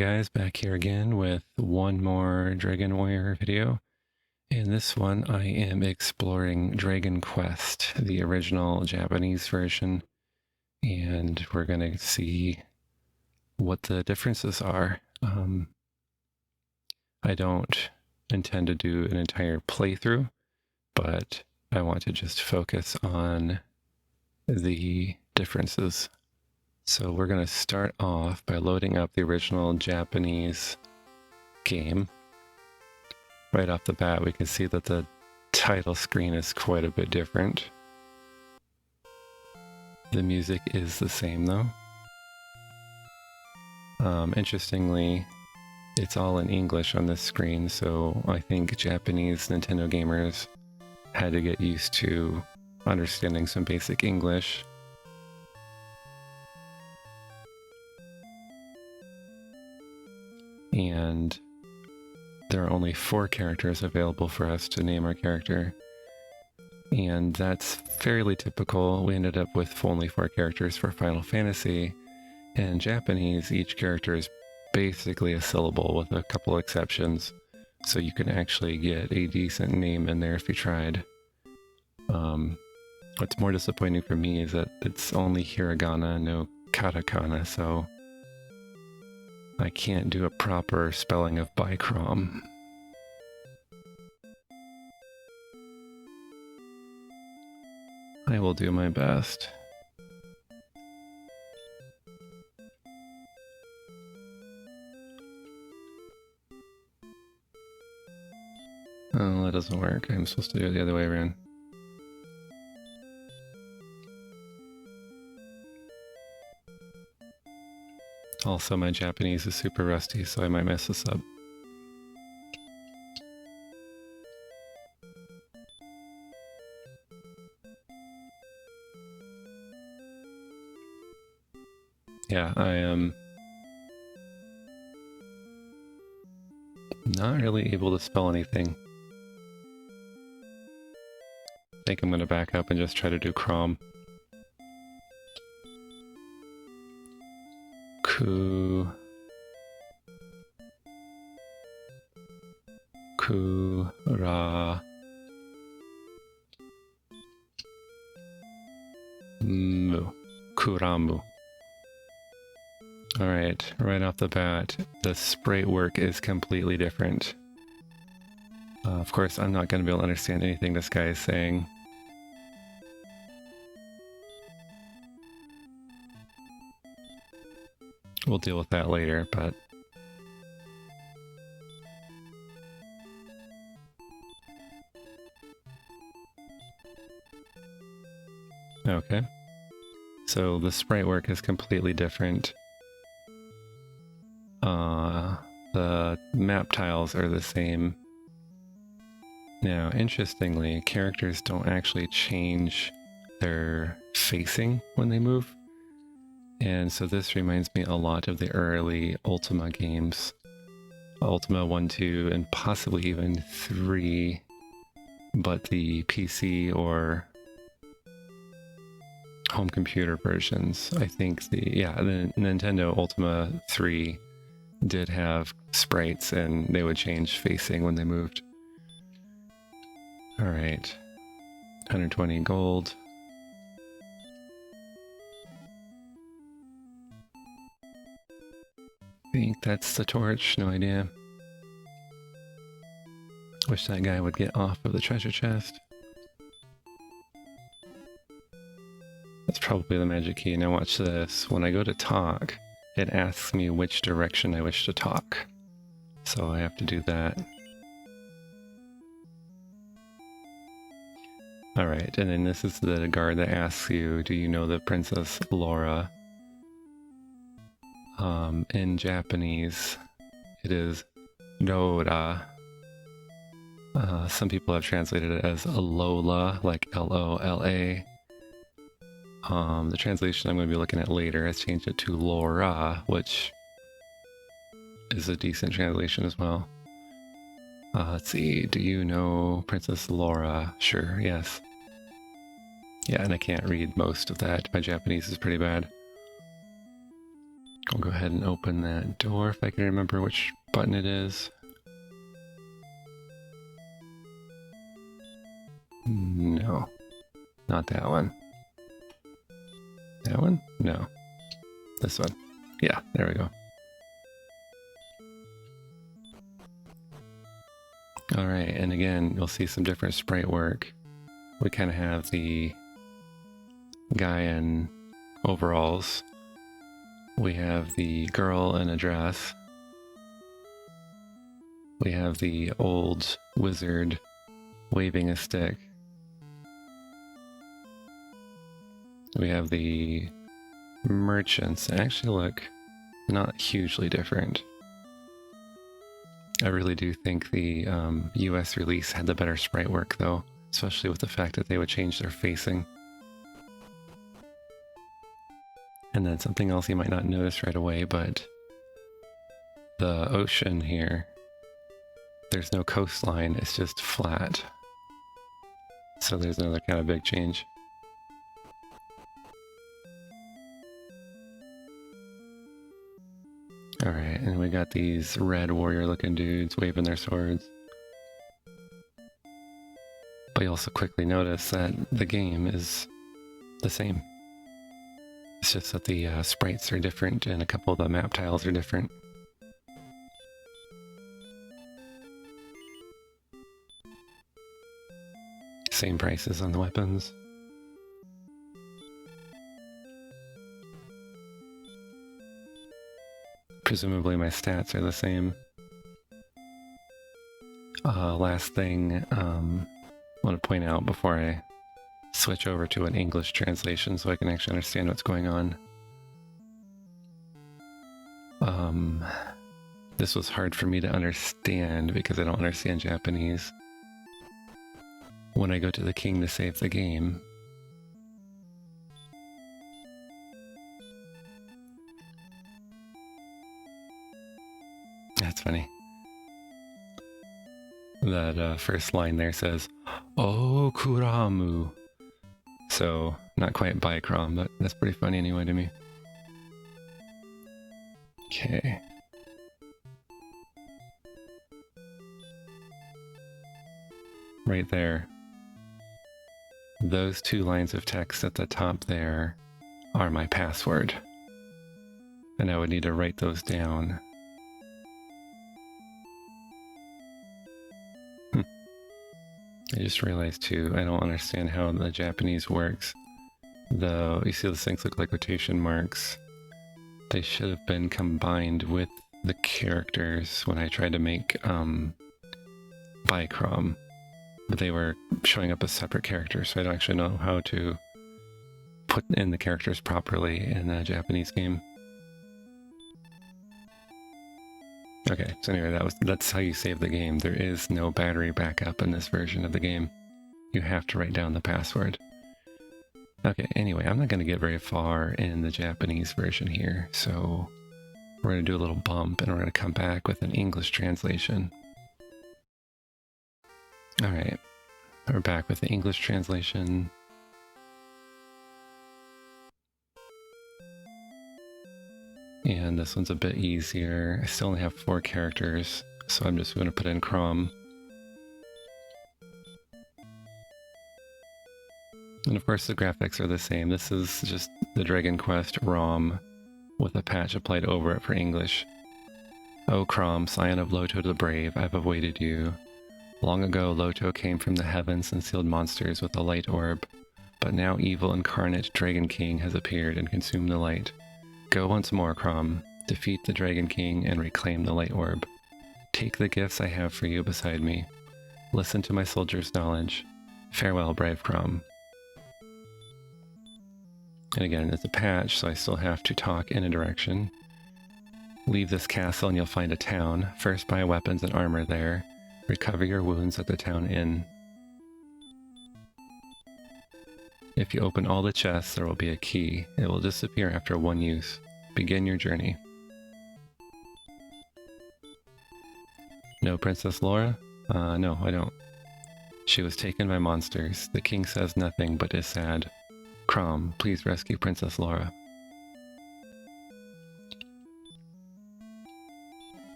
guys, back here again with one more Dragon Warrior video. In this one, I am exploring Dragon Quest, the original Japanese version, and we're going to see what the differences are. I don't intend to do an entire playthrough, but I want to just focus on the differences. So we're going to start off by loading up the original Japanese game. Right off the bat, we can see that the title screen is quite a bit different. The music is the same though. Interestingly, it's all in English on this screen, so I think Japanese Nintendo gamers had to get used to understanding some basic English. And there are only 4 characters available for us to name our character. And that's fairly typical. We ended up with only 4 characters for Final Fantasy. In Japanese, each character is basically a syllable with a couple exceptions. So you can actually get a decent name in there if you tried. What's more disappointing for me is that it's only hiragana, no katakana, so I can't do a proper spelling of Bicrom. I will do my best. Oh, that doesn't work. I'm supposed to do it the other way around. Also, my Japanese is super rusty, so I might mess this up. Yeah, I am not really able to spell anything. I think I'm going to back up and just try to do Crom. Kura mu. Kuramu. Alright, right off the bat, the sprite work is completely different. Of course, I'm not going to be able to understand anything this guy is saying. We'll deal with that later, but... Okay. So the sprite work is completely different. The map tiles are the same. Now, interestingly, characters don't actually change their facing when they move. And so this reminds me a lot of the early Ultima games. Ultima 1, 2, and possibly even 3. But the PC or home computer versions, I think the Nintendo Ultima 3 did have sprites and they would change facing when they moved. Alright, 120 gold. I think that's the torch, no idea. Wish that guy would get off of the treasure chest. That's probably the magic key. Now watch this. When I go to talk, it asks me which direction I wish to talk. So I have to do that. Alright, and then this is the guard that asks you, do you know the Princess Laura? In Japanese, it is Rora. Some people have translated it as Lola, like L-O-L-A. The translation I'm going to be looking at later has changed it to Laura, which is a decent translation as well. Let's see, do you know Princess Laura? Sure, yes. Yeah, and I can't read most of that. My Japanese is pretty bad. I'll go ahead and open that door if I can remember which button it is. No, not that one. That one? No. This one. Yeah, there we go. Alright, and again, you'll see some different sprite work. We kind of have the guy in overalls. We have the girl in a dress. We have the old wizard waving a stick. We have the merchants. They actually look not hugely different. I really do think the US release had the better sprite work though, especially with the fact that they would change their facing. And then something else you might not notice right away, but the ocean here, there's no coastline, it's just flat. So there's another kind of big change. Alright, and we got these red warrior looking dudes waving their swords. But you also quickly notice that the game is the same. It's just that the sprites are different and a couple of the map tiles are different. Same prices on the weapons. Presumably my stats are the same. Last thing I want to point out before I switch over to an English translation so I can actually understand what's going on. This was hard for me to understand because I don't understand Japanese. When I go to the king to save the game, that's funny. That first line there says, "Oh Kuramu." So, not quite Bikram, but that's pretty funny anyway to me. Okay. Right there. Those two lines of text at the top there are my password. And I would need to write those down. I just realized too, I don't understand how the Japanese works. Though, you see those things look like quotation marks. They should have been combined with the characters when I tried to make Bikram. But they were showing up as separate characters, so I don't actually know how to put in the characters properly in a Japanese game. Okay, so anyway, that's how you save the game. There is no battery backup in this version of the game. You have to write down the password. Okay, anyway, I'm not going to get very far in the Japanese version here, so we're going to do a little bump and we're going to come back with an English translation. Alright, we're back with the English translation. And this one's a bit easier. I still only have 4 characters, so I'm just going to put in Crom. And of course the graphics are the same. This is just the Dragon Quest ROM with a patch applied over it for English. O Crom, scion of Loto the Brave, I've awaited you. Long ago, Loto came from the heavens and sealed monsters with a light orb, but now evil incarnate Dragon King has appeared and consumed the light. Go once more, Crom. Defeat the Dragon King and reclaim the light orb. Take the gifts I have for you beside me. Listen to my soldier's knowledge. Farewell, brave Crom. And again, it's a patch, so I still have to talk in a direction. Leave this castle and you'll find a town. First buy weapons and armor there. Recover your wounds at the town inn. If you open all the chests, there will be a key. It will disappear after 1 use. Begin your journey. No Princess Laura? No, I don't. She was taken by monsters. The king says nothing but is sad. Crom, please rescue Princess Laura.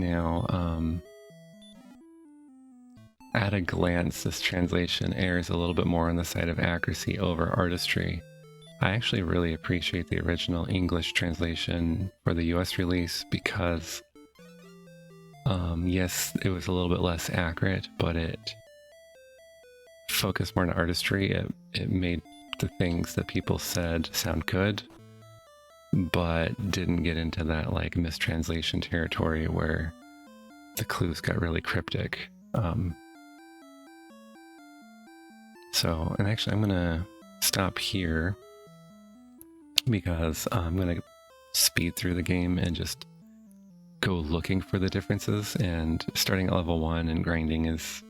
Now, at a glance, this translation errs a little bit more on the side of accuracy over artistry. I actually really appreciate the original English translation for the US release because, yes, it was a little bit less accurate, but it focused more on artistry. It made the things that people said sound good, but didn't get into that like mistranslation territory where the clues got really cryptic. So, and actually I'm gonna stop here because I'm gonna speed through the game and just go looking for the differences, and starting at level 1 and grinding is...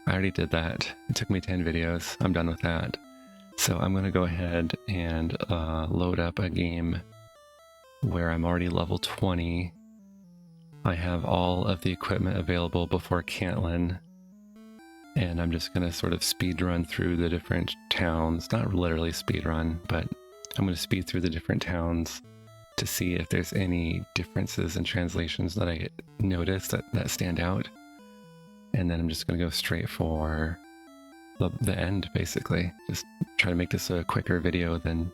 I already did that. It took me 10 videos. I'm done with that. So I'm gonna go ahead and load up a game where I'm already level 20. I have all of the equipment available before Cantlin, and I'm just gonna sort of speed run through the different towns. Not literally speed run, but I'm gonna speed through the different towns to see if there's any differences in translations that I notice that stand out. And then I'm just gonna go straight for the end, basically. Just try to make this a quicker video than...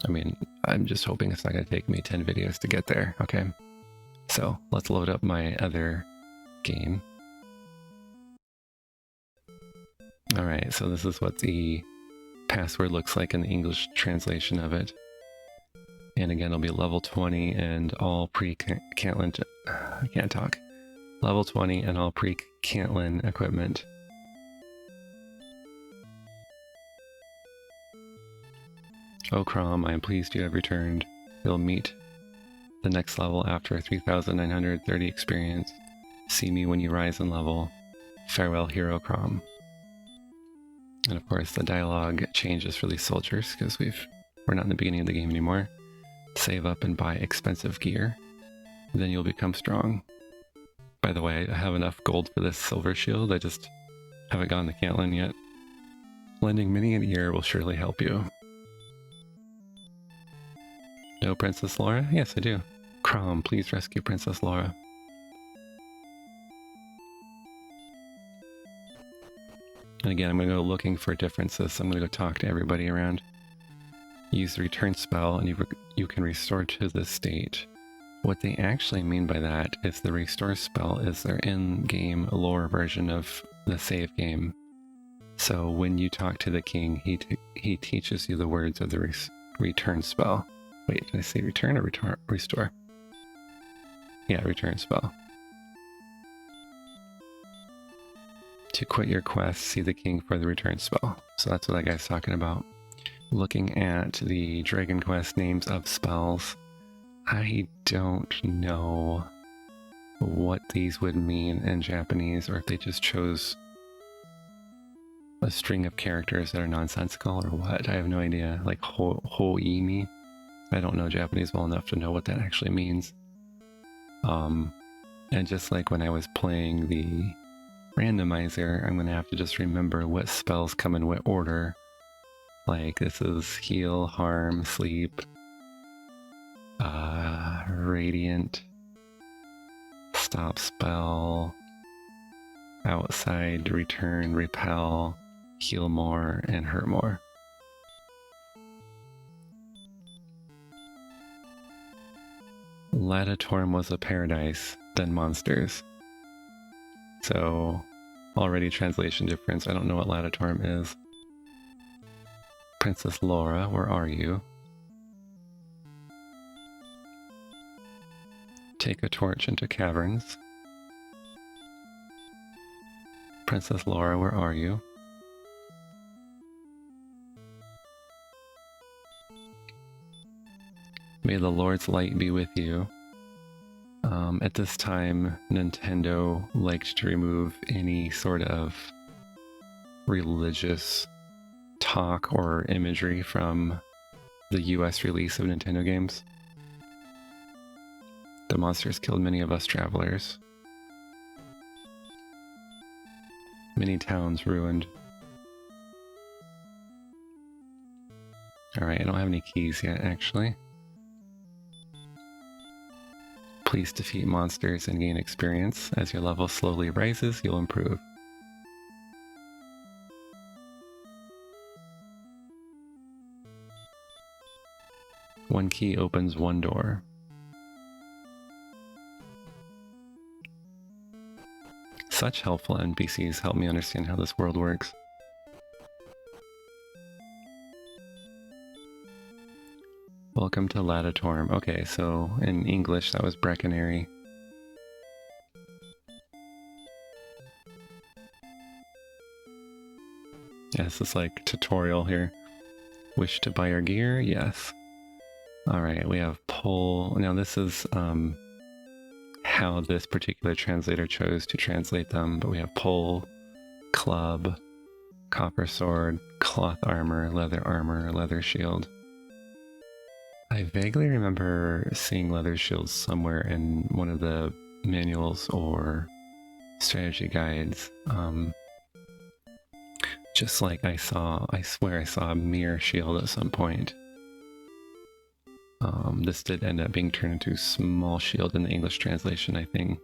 I mean, I'm just hoping it's not gonna take me 10 videos to get there, okay? So let's load up my other game. Alright, so this is what the password looks like in the English translation of it. And again, it'll be level 20 and all pre-Cantlin... I can't talk. Level 20 and all pre-Cantlin equipment. Oh Crom, I am pleased you have returned. You'll meet the next level after 3,930 experience. See me when you rise in level. Farewell, Hero Crom. And of course, the dialogue changes for these soldiers because we're not in the beginning of the game anymore. Save up and buy expensive gear. Then you'll become strong. By the way, I have enough gold for this silver shield. I just haven't gotten the Cantlin yet. Lending many a year will surely help you. No Princess Laura? Yes, I do. Crom, please rescue Princess Laura. And again, I'm going to go looking for differences. I'm going to go talk to everybody around. Use the return spell and you can restore to this state. What they actually mean by that is the restore spell is their in-game lore version of the save game. So when you talk to the king, he teaches you the words of the return spell. Wait, did I say return or restore? Yeah, return spell. To quit your quest, see the king for the return spell. So that's what that guy's talking about. Looking at the Dragon Quest names of spells, I don't know what these would mean in Japanese, or if they just chose a string of characters that are nonsensical or what. I have no idea. Like hoimi. I don't know Japanese well enough to know what that actually means. And just like when I was playing the randomizer, I'm going to have to just remember what spells come in what order. Like this is heal, harm, sleep, radiant, stop spell, outside, return, repel, heal more, and hurt more. Latitorum was a paradise, then monsters. So, already translation difference. I don't know what Latitorum is. Princess Laura, where are you? Take a torch into caverns. Princess Laura, where are you? May the Lord's light be with you. At this time, Nintendo liked to remove any sort of religious talk or imagery from the US release of Nintendo games. The monsters killed many of us travelers. Many towns ruined. Alright, I don't have any keys yet, actually. Please defeat monsters and gain experience. As your level slowly rises, you'll improve. One key opens one door. Such helpful NPCs help me understand how this world works. Welcome to Ladatorm. Okay, so in English that was Brecconary. Yeah, this is like tutorial here. Wish to buy your gear? Yes. Alright, we have pull. Now this is how this particular translator chose to translate them, but we have pull, club, copper sword, cloth armor, leather shield. I vaguely remember seeing leather shields somewhere in one of the manuals or strategy guides. Just like I swear I saw a mirror shield at some point. This did end up being turned into small shield in the English translation, I think.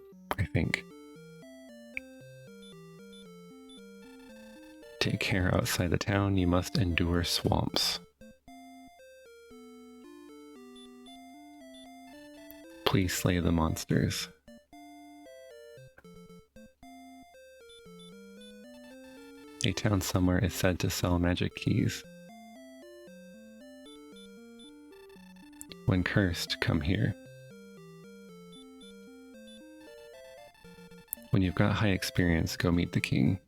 Take care outside the town, you must endure swamps. Please slay the monsters. A town somewhere is said to sell magic keys. When cursed, come here. When you've got high experience, go meet the king.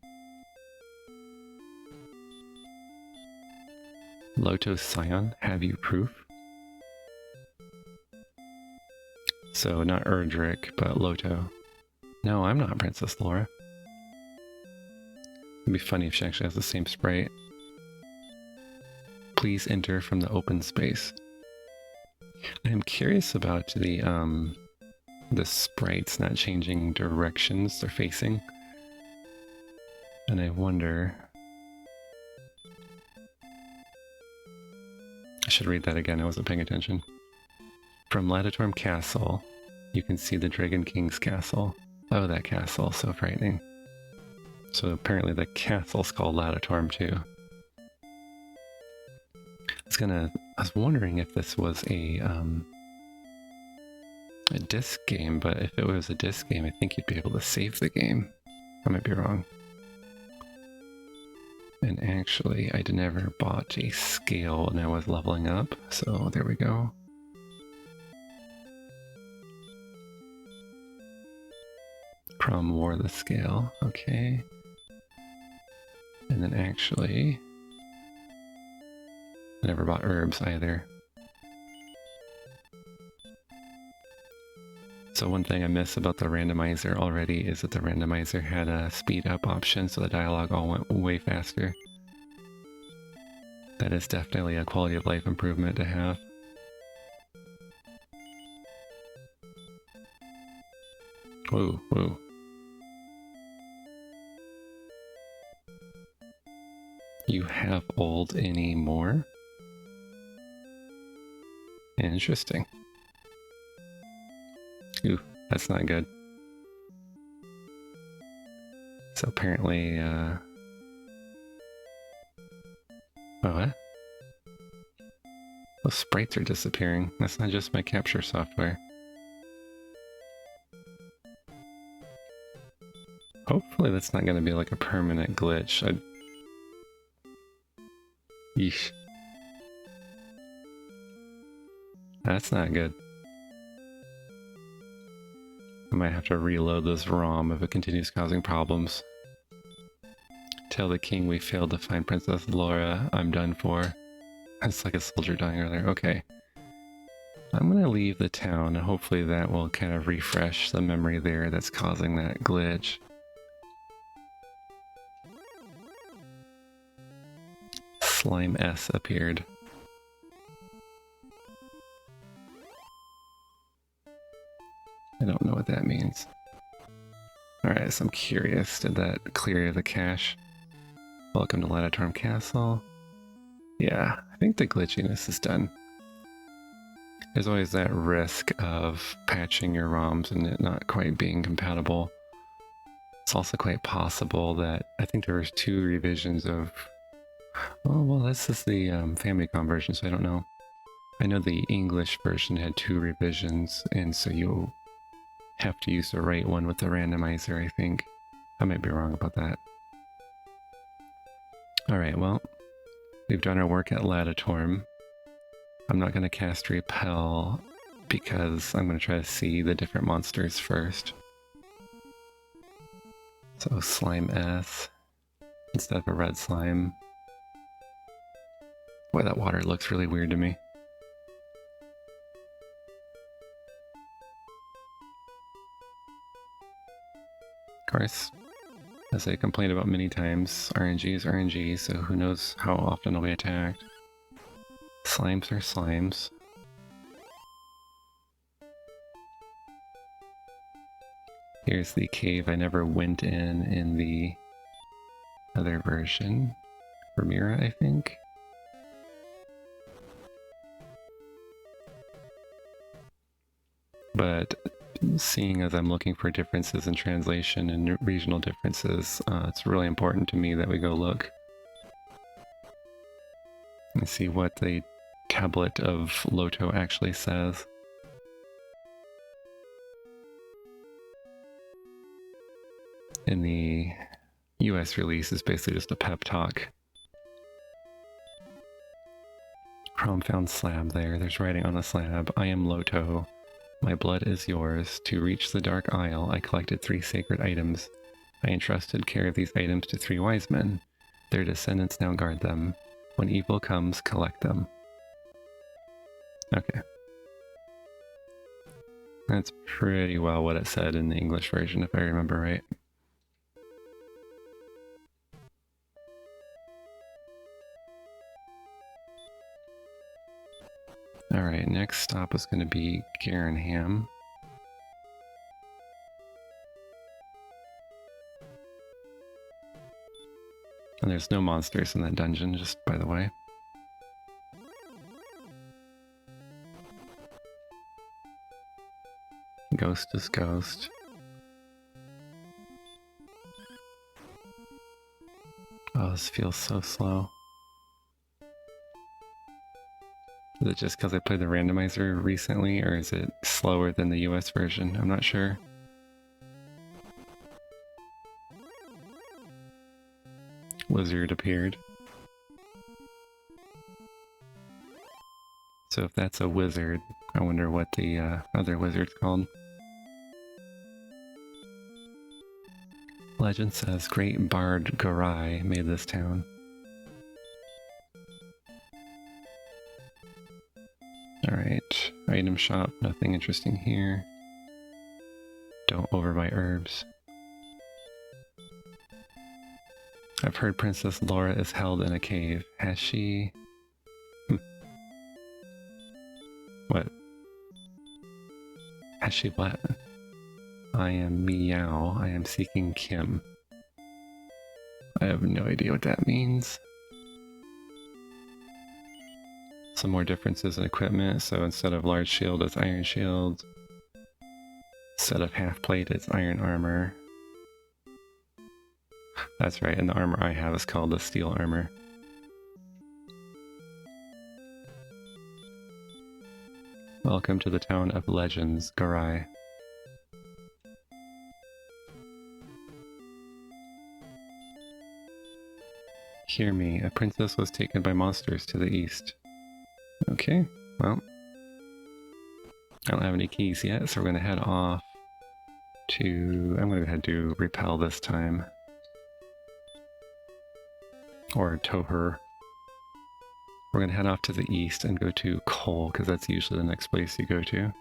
Loto's scion, have you proof? So not Erdrick, but Loto. No, I'm not Princess Laura. It'd be funny if she actually has the same sprite. Please enter from the open space. I am curious about the sprites not changing directions they're facing. And I wonder... I should read that again, I wasn't paying attention. From Ladatorm Castle, you can see the Dragon King's castle. Oh, that castle, so frightening. So apparently the castle's called Ladatorm too. I was wondering if this was a disc game, but if it was a disc game, I think you'd be able to save the game. I might be wrong. And actually, I never bought a scale when I was leveling up, so there we go. Prom wore the scale, okay. And then actually, I never bought herbs either. So one thing I miss about the randomizer already is that the randomizer had a speed up option, so the dialogue all went way faster. That is definitely a quality of life improvement to have. Whoa, whoa. You have old anymore? Interesting. Ooh, that's not good. So apparently, oh, what? Those sprites are disappearing. That's not just my capture software. Hopefully that's not going to be like a permanent glitch. Yeesh. That's not good. I might have to reload this ROM if it continues causing problems. Tell the king we failed to find Princess Laura. I'm done for. It's like a soldier dying earlier. Okay. I'm gonna leave the town, and hopefully that will kind of refresh the memory there that's causing that glitch. Slime S appeared. I don't know what that means. Alright, so I'm curious, did that clear the cache? Welcome to Ladatorm Castle. Yeah, I think the glitchiness is done. there's always that risk of patching your ROMs and it not quite being compatible. It's also quite possible that I think there was 2 revisions of... Oh, well, this is the Famicom version, so I don't know. I know the English version had 2 revisions, and so you have to use the right one with the randomizer, I think. I might be wrong about that. Alright, well, we've done our work at Latitorm. I'm not going to cast Repel because I'm going to try to see the different monsters first. So Slime S instead of a red slime. Boy, that water looks really weird to me. Of course, as I complained about many times, RNG is RNG, so who knows how often I'll be attacked. Slimes are slimes. Here's the cave I never went in the other version. Ramira, I think? But seeing as I'm looking for differences in translation and regional differences, it's really important to me that we go look and see what the tablet of Loto actually says. In the US release, is basically just a pep talk. Chrome found slab there. There's writing on the slab. I am Loto. My blood is yours. To reach the Dark Isle, I collected 3 sacred items. I entrusted care of these items to 3 wise men. Their descendants now guard them. When evil comes, collect them. Okay. That's pretty well what it said in the English version, if I remember right. Alright, next stop is going to be Garenham. And there's no monsters in that dungeon, just by the way. Ghost is ghost. Oh, this feels so slow. Is it just because I played the randomizer recently, or is it slower than the US version? I'm not sure. Wizard appeared. So if that's a wizard, I wonder what the other wizard's called. Legend says Great Bard Garai made this town. Alright, item shop, nothing interesting here. Don't overbuy herbs. I've heard Princess Laura is held in a cave. Has she... What? Has she what? I am Meow. I am seeking Kim. I have no idea what that means. Some more differences in equipment, so instead of large shield, it's iron shield. Instead of half plate, it's iron armor. That's right, and the armor I have is called the steel armor. Welcome to the town of Legends, Garai. Hear me, a princess was taken by monsters to the east. Okay, well, I don't have any keys yet, so we're going to head off to... I'm going to head to Repel this time. Or Toher. We're going to head off to the east and go to Cole, because that's usually the next place you go to.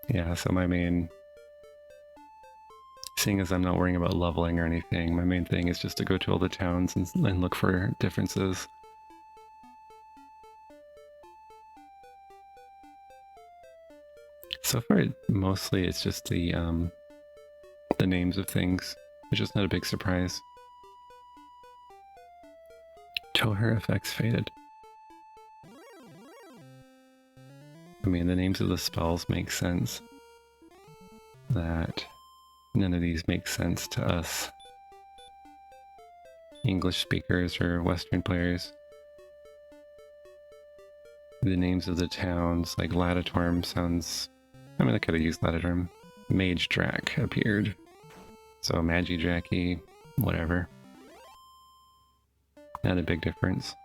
Yeah, so my main... Seeing as I'm not worrying about leveling or anything, my main thing is just to go to all the towns and look for differences. So far, mostly it's just the names of things. which is not a big surprise. Toher effects faded. I mean, the names of the spells make sense. That none of these make sense to us English speakers or Western players. The names of the towns, like Latitorm sounds... I mean, I could have used Latitorm. Mage Drak appeared. So Magi Dracky, whatever. Not a big difference.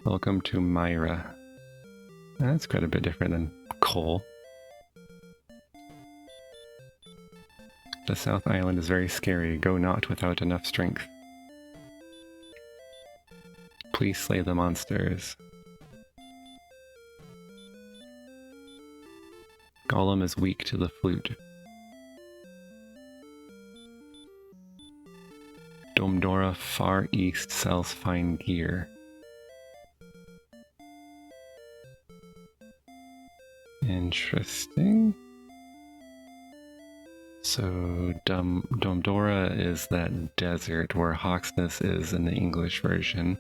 Welcome to Myra. That's quite a bit different than Cole. The South Island is very scary. Go not without enough strength. Please slay the monsters. Gollum is weak to the flute. Domdora far east sells fine gear. Interesting. So Domdora is that desert where Hawksness is in the English version.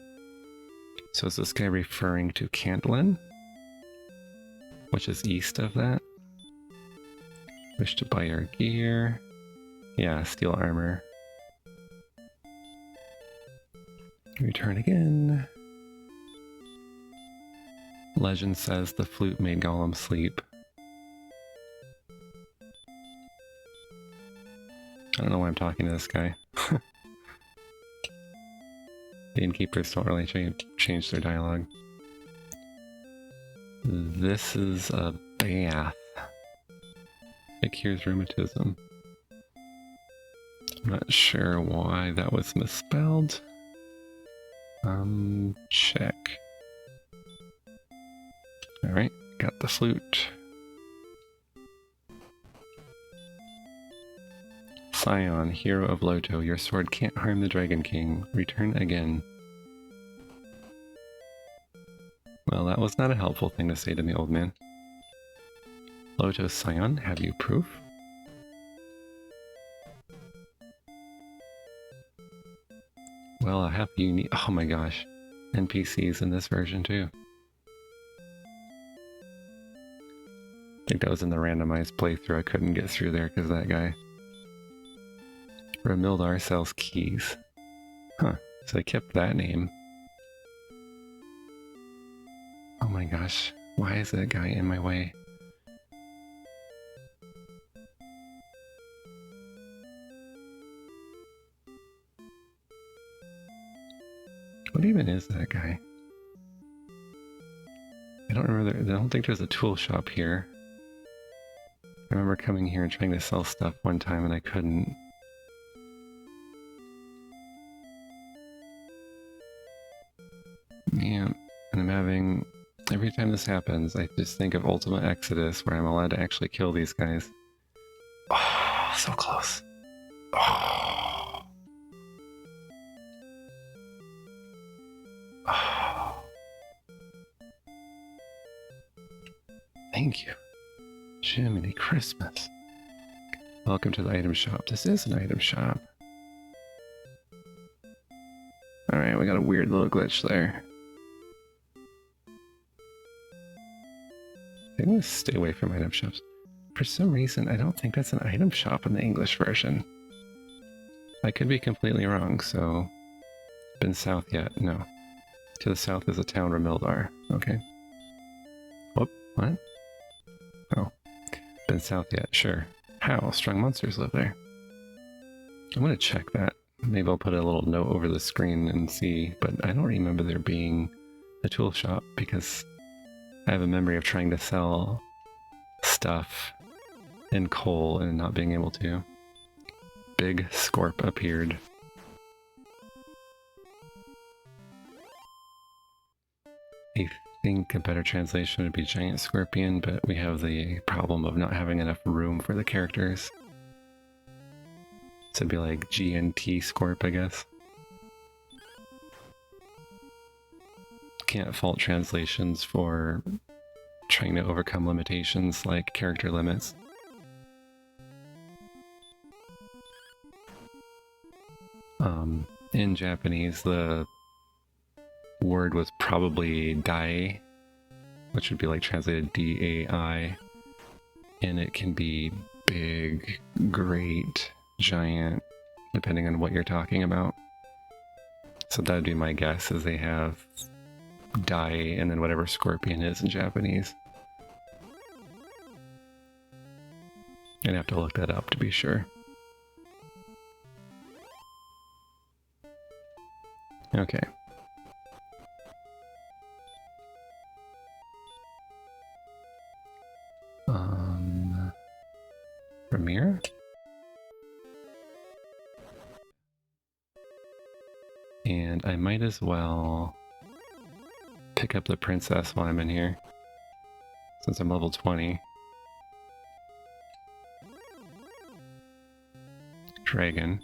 So is this guy referring to Cantlin? Which is east of that? Wish to buy our gear. Yeah, steel armor. Return again. Legend says the flute made Gollum sleep. I don't know why I'm talking to this guy. The innkeepers don't really change their dialogue. This is a bath. It cures rheumatism. I'm not sure why that was misspelled. Check. Alright, got the flute. Scion, hero of Loto, your sword can't harm the Dragon King. Return again. Well, that was not a helpful thing to say to me, old man. Loto Scion, have you proof? Well, I have unique... Oh my gosh. NPCs in this version too. I think that was in the randomized playthrough. I couldn't get through there because of that guy. Ramildar sells keys. Huh, so I kept that name. Oh my gosh, why is that guy in my way? What even is that guy? I don't remember, I don't think there's a tool shop here. I remember coming here and trying to sell stuff one time and I couldn't. Yeah, and I'm having... Every time this happens, I just think of Ultimate Exodus, where I'm allowed to actually kill these guys. Oh, so close. Oh. Oh. Thank you. Jiminy Christmas. Welcome to the item shop. This is an item shop. Alright, we got a weird little glitch there. I'm going to stay away from item shops. For some reason, I don't think that's an item shop in the English version. I could be completely wrong, so... Been south yet? No. To the south is a town, Ramildar. Okay. Whoop, what? Oh. Been south yet? Sure. How? Strong monsters live there. I'm going to check that. Maybe I'll put a little note over the screen and see, but I don't remember there being a tool shop because I have a memory of trying to sell stuff in coal and not being able to. Big Scorp appeared. I think a better translation would be Giant Scorpion, but we have the problem of not having enough room for the characters. So it'd be like GNT Scorp, I guess. Can't fault translations for trying to overcome limitations like character limits. In Japanese, the word was probably dai, which would be like translated D-A-I, and it can be big, great, giant, depending on what you're talking about. So that'd be my guess, is they have dai and then whatever scorpion is in Japanese. I'd have to look that up to be sure. Okay. Premiere? And I might as well pick up the princess while I'm in here, since I'm level 20. Dragon.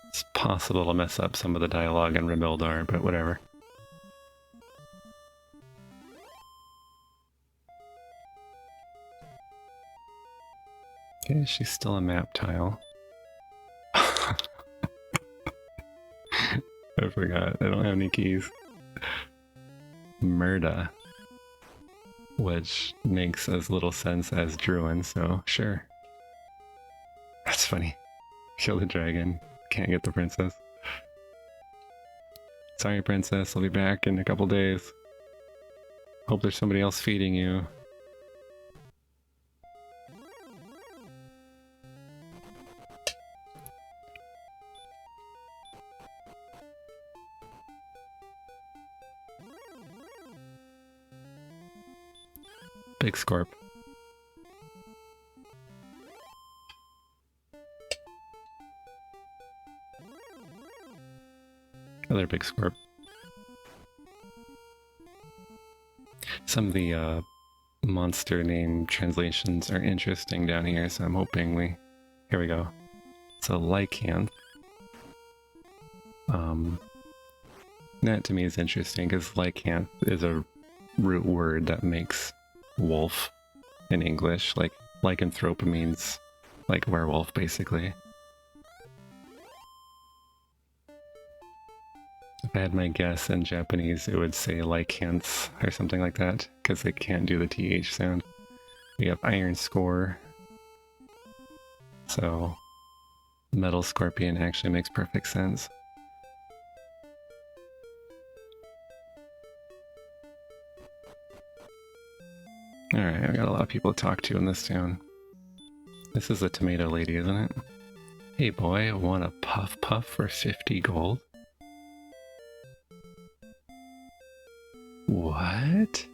It's possible to mess up some of the dialogue in Remildar, but whatever. Okay, she's still a map tile. I forgot, I don't have any keys. Murda, which makes as little sense as Druin, so sure. That's funny. Kill the dragon, can't get the princess. Sorry, princess, I'll be back in a couple days. Hope there's somebody else feeding you. Big Scorp. Other Big Scorp. Some of the monster name translations are interesting down here, so I'm hoping we... Here we go. So Lycanth. That to me is interesting, because Lycanth is a root word that makes wolf in English. Like, lycanthrope means like werewolf, basically. If I had my guess in Japanese, it would say lycanths or something like that, because they can't do the TH sound. We have Iron Score. So, Metal Scorpion actually makes perfect sense. Alright, I've got a lot of people to talk to in this town. This is the tomato lady, isn't it? Hey boy, want a puff puff for 50 gold? What?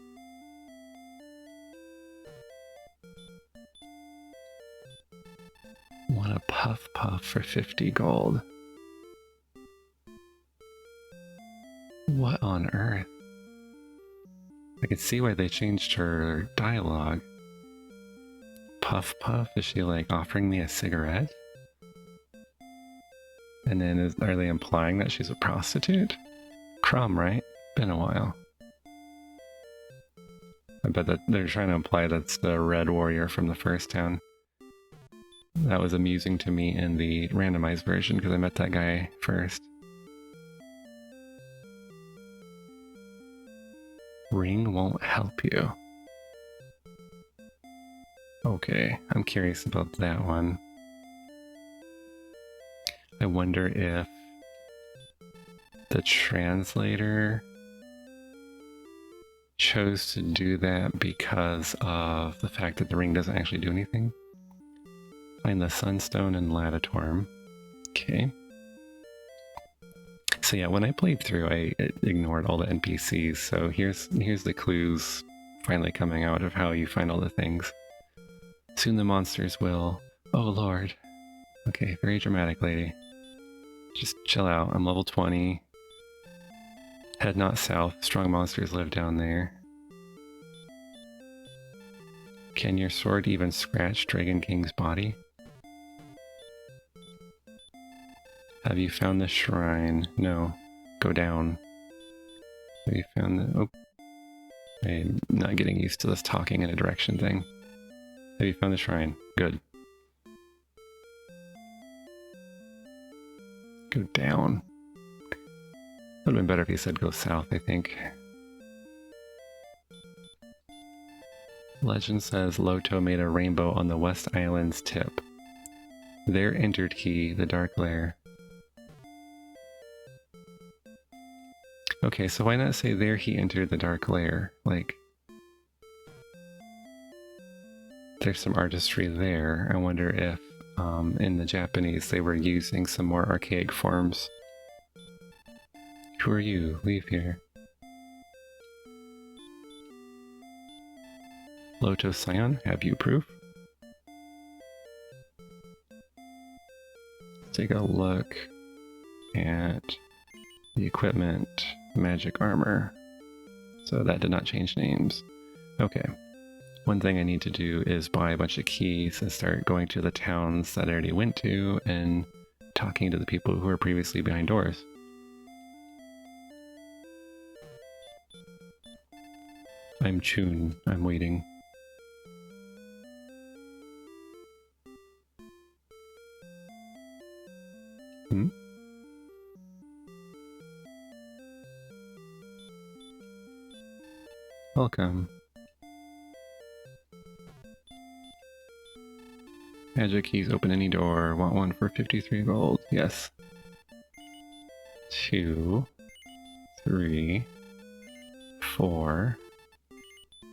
Want a puff puff for 50 gold? What on earth? I can see why they changed her dialogue. Puff puff? Is she like offering me a cigarette? And then are they implying that she's a prostitute? Crumb, right? Been a while. I bet that they're trying to imply that's the red warrior from the first town. That was amusing to me in the randomized version because I met that guy first. Ring won't help you. Okay, I'm curious about that one. I wonder if the translator chose to do that because of the fact that the ring doesn't actually do anything. Find the Sunstone and Latitorm. Okay. So yeah, when I played through, I ignored all the NPCs, so here's the clues finally coming out of how you find all the things. Soon the monsters will... Oh lord. Okay, very dramatic, lady. Just chill out, I'm level 20. Head not south, strong monsters live down there. Can your sword even scratch Dragon King's body? Have you found the shrine? No. Go down. Have you found the... Oh. I'm not getting used to this talking in a direction thing. Have you found the shrine? Good. Go down. Would have been better if he said go south, I think. Legend says Loto made a rainbow on the West Island's tip. There entered he, the dark lair. Okay, so why not say there he entered the dark lair? Like, there's some artistry there. I wonder if in the Japanese they were using some more archaic forms. Who are you? Leave here. Loto Scion, have you proof? Take a look at the equipment, magic armor. So that did not change names. Okay. One thing I need to do is buy a bunch of keys and start going to the towns that I already went to and talking to the people who were previously behind doors. I'm Chun. I'm waiting. Welcome. Magic keys open any door. Want one for 53 gold? Yes. 2, 3, 4,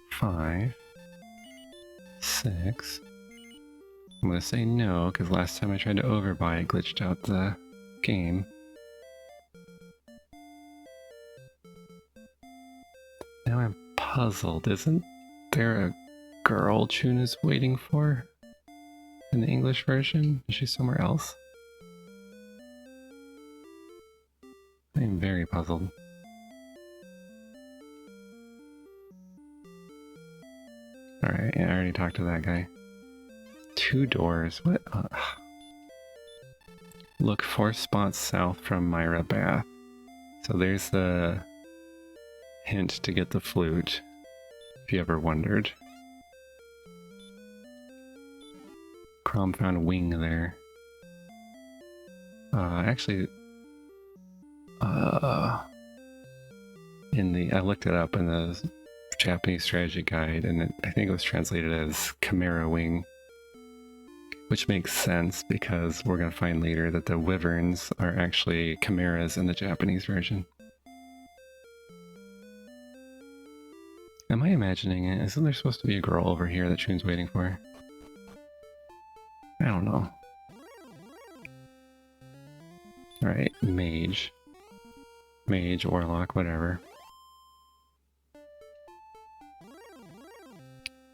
5, 6. I'm gonna say no, because last time I tried to overbuy it glitched out the game. Now I'm puzzled. Isn't there a girl Chun is waiting for? In the English version? Is she somewhere else? I am very puzzled. Alright, yeah, I already talked to that guy. 2 doors, what? Look 4 spots south from Myra Bath. So there's the hint to get the flute, if you ever wondered. Crom found a wing there. Actually, I looked it up in the Japanese strategy guide, and I think it was translated as Chimera Wing, which makes sense because we're going to find later that the wyverns are actually chimeras in the Japanese version. Am I imagining it? Isn't there supposed to be a girl over here that Chun's waiting for? I don't know. Alright, mage. Mage, warlock, whatever.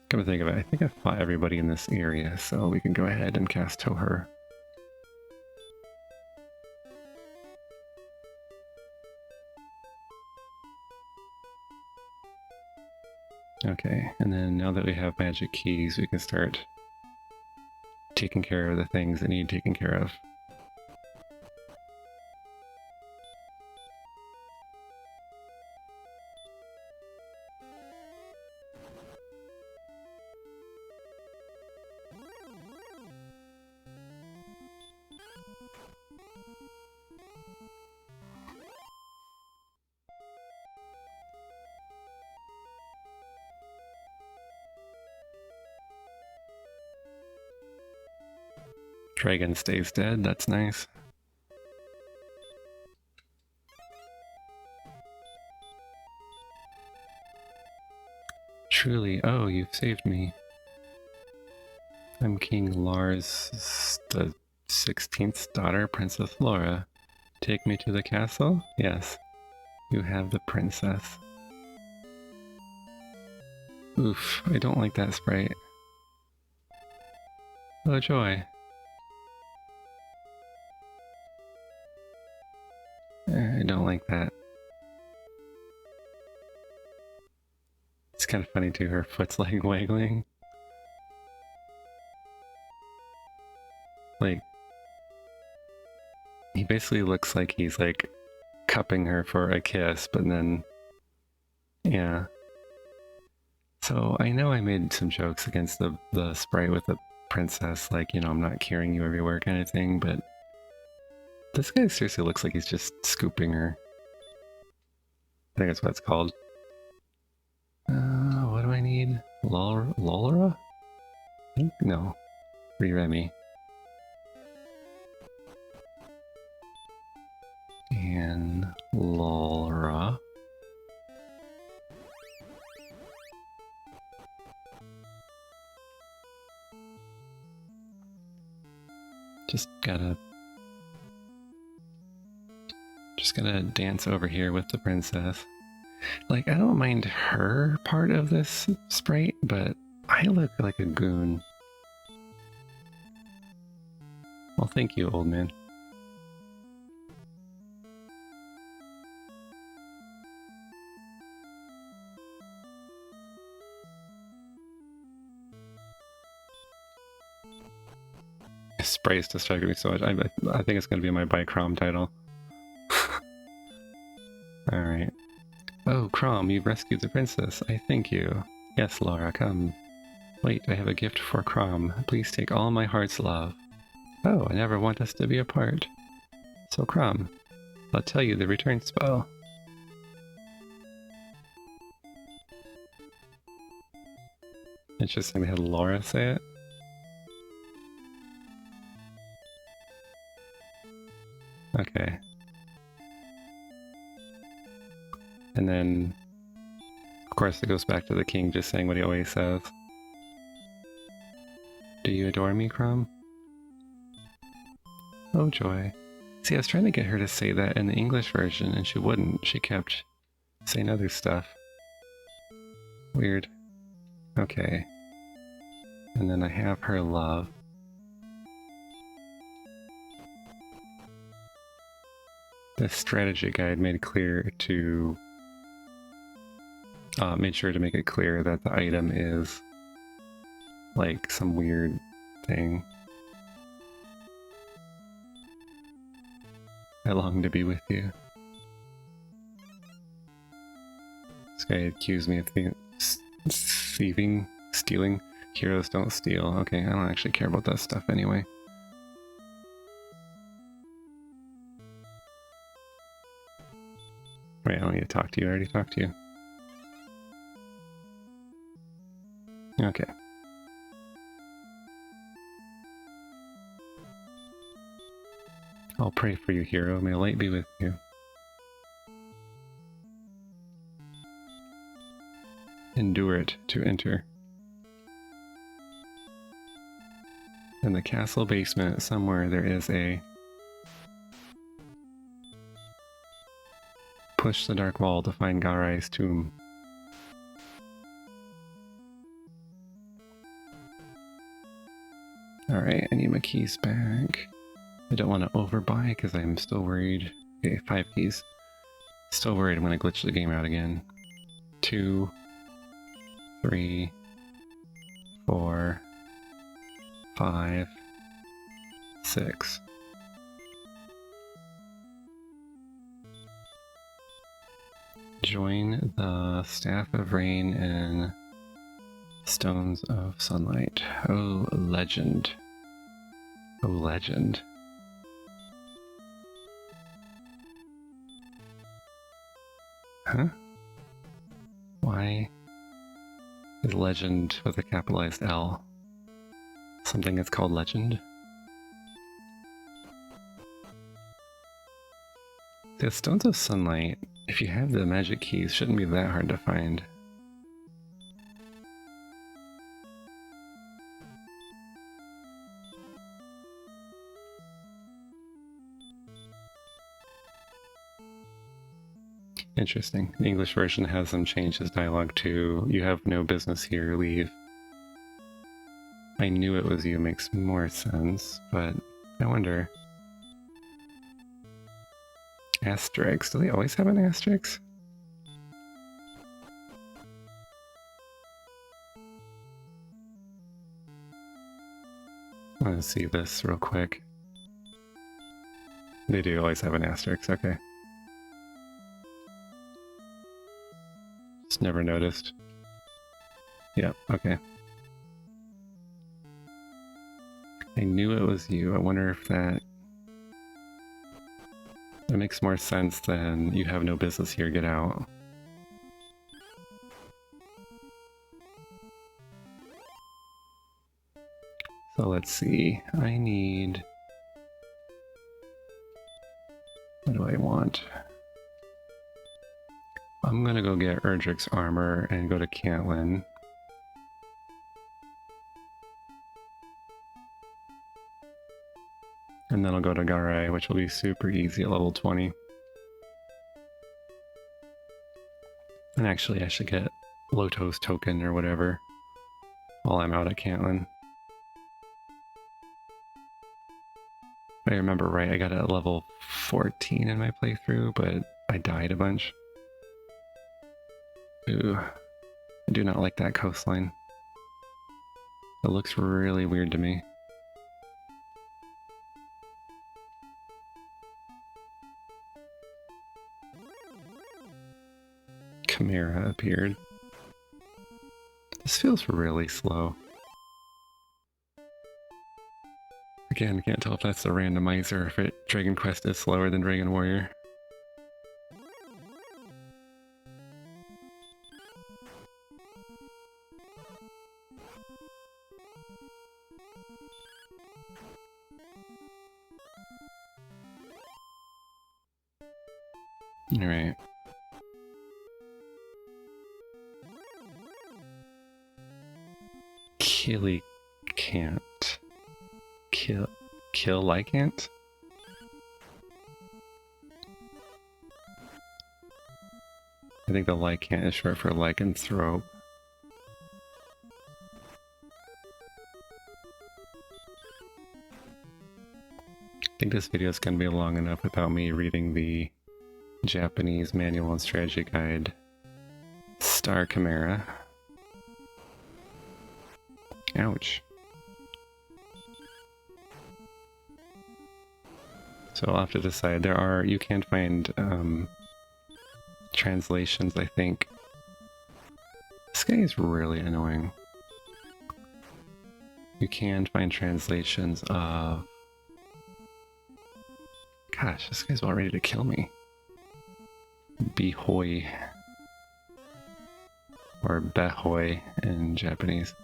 Come to think of it, I think I fought everybody in this area, so we can go ahead and cast Toher. Okay, and then now that we have magic keys, we can start taking care of the things that need taken care of. Dragon stays dead, that's nice. Truly, oh, you've saved me. I'm King Lars, the 16th daughter, Princess Laura. Take me to the castle? Yes. You have the princess. Oof, I don't like that sprite. Oh joy. I don't like that. It's kind of funny too, her foot's like waggling. Like, He basically looks like he's like cupping her for a kiss, but then, yeah. So I know I made some jokes against the sprite with the princess, like, you know, I'm not carrying you everywhere kind of thing, but this guy seriously looks like he's just scooping her. I think that's what it's called. What do I need? Lolara? No. Re-Remy. And Lolara. Just gotta dance over here with the princess. Like, I don't mind her part of this sprite, but I look like a goon. Well, thank you, old man. Sprite's distracted me so much. I think it's going to be my By Crom title. Alright. Oh, Crom, you've rescued the princess. I thank you. Yes, Laura, come. Wait, I have a gift for Crom. Please take all my heart's love. Oh, I never want us to be apart. So, Crom, I'll tell you the return spell. Interesting, they had Laura say it. Okay. And then, of course, it goes back to the king just saying what he always says. Do you adore me, Crom? Oh, joy. See, I was trying to get her to say that in the English version, and she wouldn't. She kept saying other stuff. Weird. Okay. And then I have her love. This strategy guide made sure to make it clear that the item is like some weird thing. I long to be with you. This guy accused me of thieving, stealing. Heroes don't steal. Okay, I don't actually care about that stuff anyway. Wait, I don't need to talk to you. I already talked to you. Okay. I'll pray for you, hero. May light be with you. Endure it to enter. In the castle basement, somewhere there is a... Push the dark wall to find Garai's tomb. Alright, I need my keys back. I don't want to overbuy because I'm still worried. Okay, 5 keys. Still worried I'm going to glitch the game out again. 2, 3, 4, 5, 6. Join the Staff of Rain and Stones of Sunlight. Oh, legend. Oh, legend. Huh? Why is legend with a capitalized L something that's called legend? The Stones of Sunlight, if you have the magic keys, shouldn't be that hard to find. Interesting. The English version has them change his dialogue to, "You have no business here, leave." I knew it was you makes more sense, but I wonder. Asterix, do they always have an asterisk? I want to see this real quick. They do always have an asterisk, okay. Just never noticed. Yep, okay. I knew it was you. I wonder if that makes more sense than you have no business here, get out. So let's see. I need... What do I want? I'm gonna go get Erdrick's armor and go to Cantlin. And then I'll go to Garay, which will be super easy at level 20. And actually I should get Loto's token or whatever while I'm out at Cantlin. If I remember right, I got it at level 14 in my playthrough, but I died a bunch. Ooh, I do not like that coastline. It looks really weird to me. Chimera appeared. This feels really slow. Again, can't tell if that's the randomizer, if Dragon Quest is slower than Dragon Warrior. Alright. Killy can't. Kill Lycant? I think the Lycant is short for lycanthrope. I think this video is going to be long enough without me reading the Japanese manual and strategy guide. Star Chimera. Ouch. So I'll have to decide. You can find translations, I think. This guy is really annoying. You can find translations of... Gosh, this guy's about ready to kill me. Bihoy. Or Behoy in Japanese.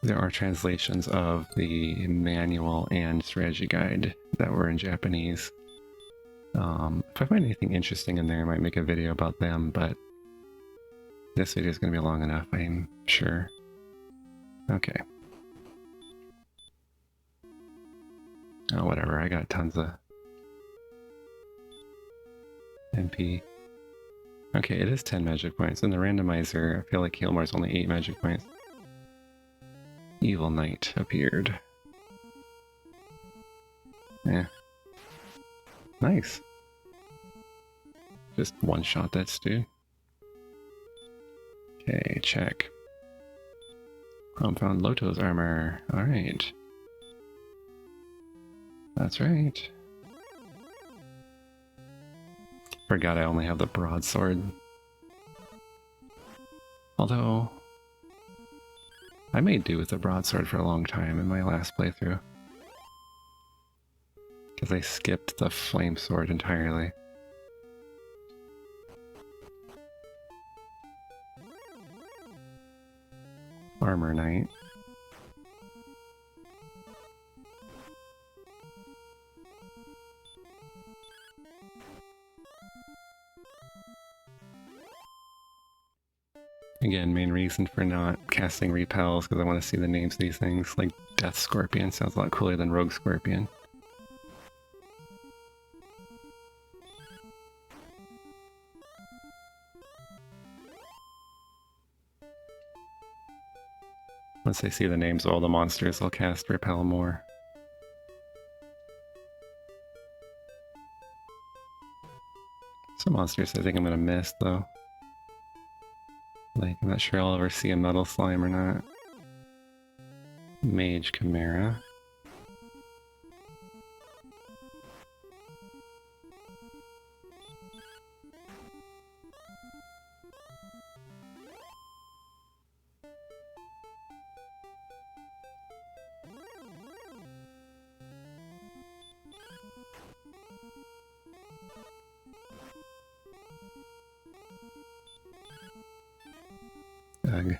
There are translations of the manual and strategy guide that were in Japanese. If I find anything interesting in there, I might make a video about them, but this video is going to be long enough, I'm sure. Okay. Oh, whatever, I got tons of MP. Okay, it is 10 magic points. In the randomizer, I feel like Healmore's only 8 magic points. Evil Knight appeared. Yeah. Nice. Just one-shot that dude. Okay, check. Found Loto's armor. Alright. That's right. Forgot I only have the broadsword. Although... I made do with the broadsword for a long time in my last playthrough. Because I skipped the flame sword entirely. Armor Knight. Again, main reason for not casting repels because I want to see the names of these things. Like Death Scorpion sounds a lot cooler than Rogue Scorpion. Once I see the names of all the monsters, I'll cast Repel more. Some monsters I think I'm gonna miss though. Like, I'm not sure I'll ever see a metal slime or not. Mage Chimera. Ugh.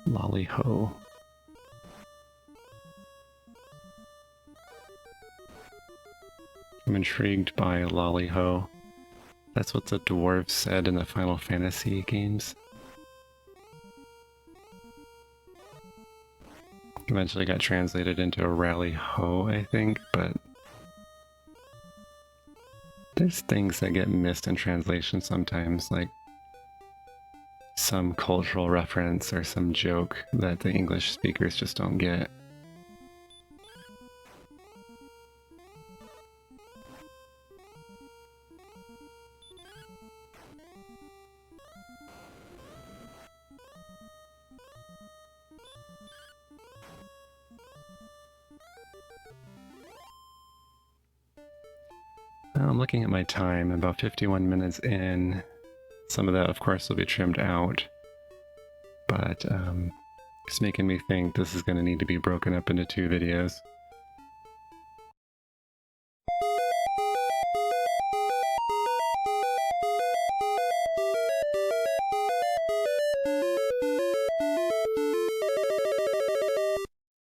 Lolly-ho. I'm intrigued by Lolly-ho. That's what the dwarves said in the Final Fantasy games. Eventually got translated into a Rally-ho, I think, but there's things that get missed in translation sometimes, like some cultural reference or some joke that the English speakers just don't get. I'm looking at my time, about 51 minutes in. Some of that, of course, will be trimmed out, but it's making me think this is going to need to be broken up into 2 videos.